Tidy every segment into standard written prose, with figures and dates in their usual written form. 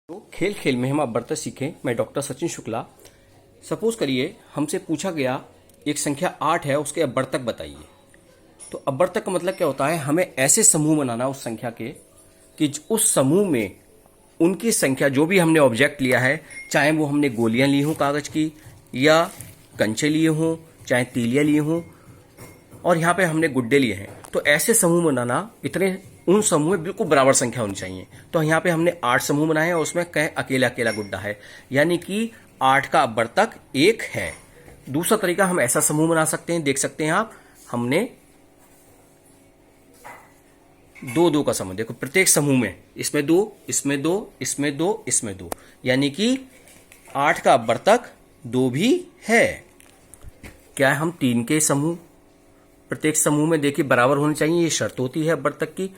तो खेल खेल में हम अपवर्तक सीखें। मैं डॉक्टर सचिन शुक्ला। सपोज करिए हमसे पूछा गया एक संख्या 8 है, उसके अपवर्तक बताइए। तो अपवर्तक का मतलब क्या होता है, हमें ऐसे समूह बनाना उस संख्या के कि उस समूह में उनकी संख्या जो भी हमने ऑब्जेक्ट लिया है, चाहे वो हमने गोलियां ली हों कागज की या कंचे लिए हों, चाहे तीलियां लिए हों, और यहाँ पे हमने गुड्डे लिए हैं, तो ऐसे समूह बनाना, इतने उन समूह में बिल्कुल बराबर संख्या होनी चाहिए। तो यहाँ पे हमने 8 समूह बनाए हैं और उसमें कहीं अकेला अकेला गुड्डा है, यानी कि 8 का अपवर्तक 1 है। दूसरा तरीका हम ऐसा समूह बना सकते हैं, देख सकते हैं आप, हमने 2-2 का समूह, देखो प्रत्येक समूह में इसमें 2, इसमें 2, इसमें 2, इसमें 2, यानी कि 8 का अपवर्तक 2 भी है। क्या है, हम 3 के समूह, प्रत्येक समूह में देखिए बराबर होने चाहिए, ये शर्त होती है अपवर्तक की।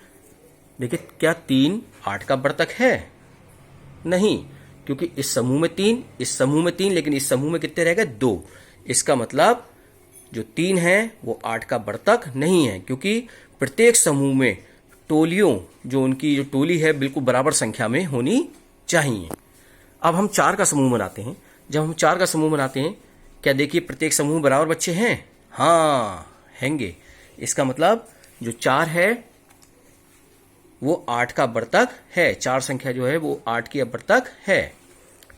देखिए क्या 3 8 का अपवर्तक है? नहीं, क्योंकि इस समूह में 3, इस समूह में 3, लेकिन इस समूह में कितने रह गए? 2। इसका मतलब जो 3 है वो 8 का अपवर्तक नहीं है, क्योंकि प्रत्येक समूह में टोलियों, जो उनकी जो टोली है, बिल्कुल बराबर संख्या में होनी चाहिए। अब हम 4 का समूह बनाते हैं। जब हम 4 का समूह बनाते हैं, क्या देखिए प्रत्येक समूह बराबर बच्चे हैं? हाँ, हैंगे। इसका मतलब जो 4 है वो 8 का अपवर्तक है। 4 संख्या जो है वो 8 की अपवर्तक है।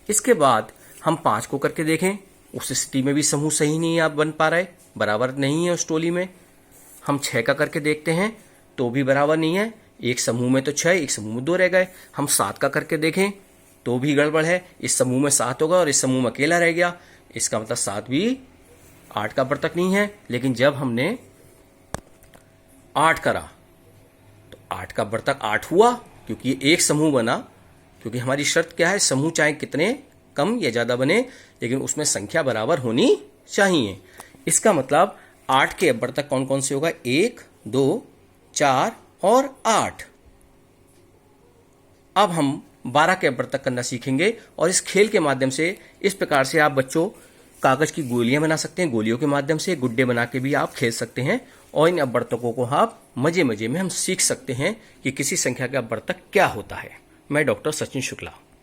इसके बाद हम 5 को करके देखें, उस स्थिति में भी समूह सही नहीं आप बन पा रहे, बराबर नहीं है उस टोली में। हम 6 का करके देखते हैं तो भी बराबर नहीं है, एक समूह में तो 6, एक समूह में 2 रह गए। हम 7 का करके देखें तो भी गड़बड़ है, इस समूह में 7 होगा और इस समूह में अकेला रह गया। इसका मतलब 7 भी 8 का अपवर्तक नहीं है। लेकिन जब हमने 8 करा तो 8 का अपवर्तक 8 हुआ, क्योंकि ये एक समूह बना। क्योंकि हमारी शर्त क्या है, समूह चाहे कितने कम या ज्यादा बने, लेकिन उसमें संख्या बराबर होनी चाहिए। इसका मतलब 8 के अपवर्तक कौन कौन से होगा? 1, 2, 4 और 8। अब हम 12 के अपवर्तक करना सीखेंगे, और इस खेल के माध्यम से इस प्रकार से आप बच्चों कागज की गोलियां बना सकते हैं, गोलियों के माध्यम से गुड्डे बना के भी आप खेल सकते हैं। और इन अपवर्तकों को आप मजे मजे में हम सीख सकते हैं कि किसी संख्या का अपवर्तक क्या होता है। मैं डॉक्टर सचिन शुक्ला।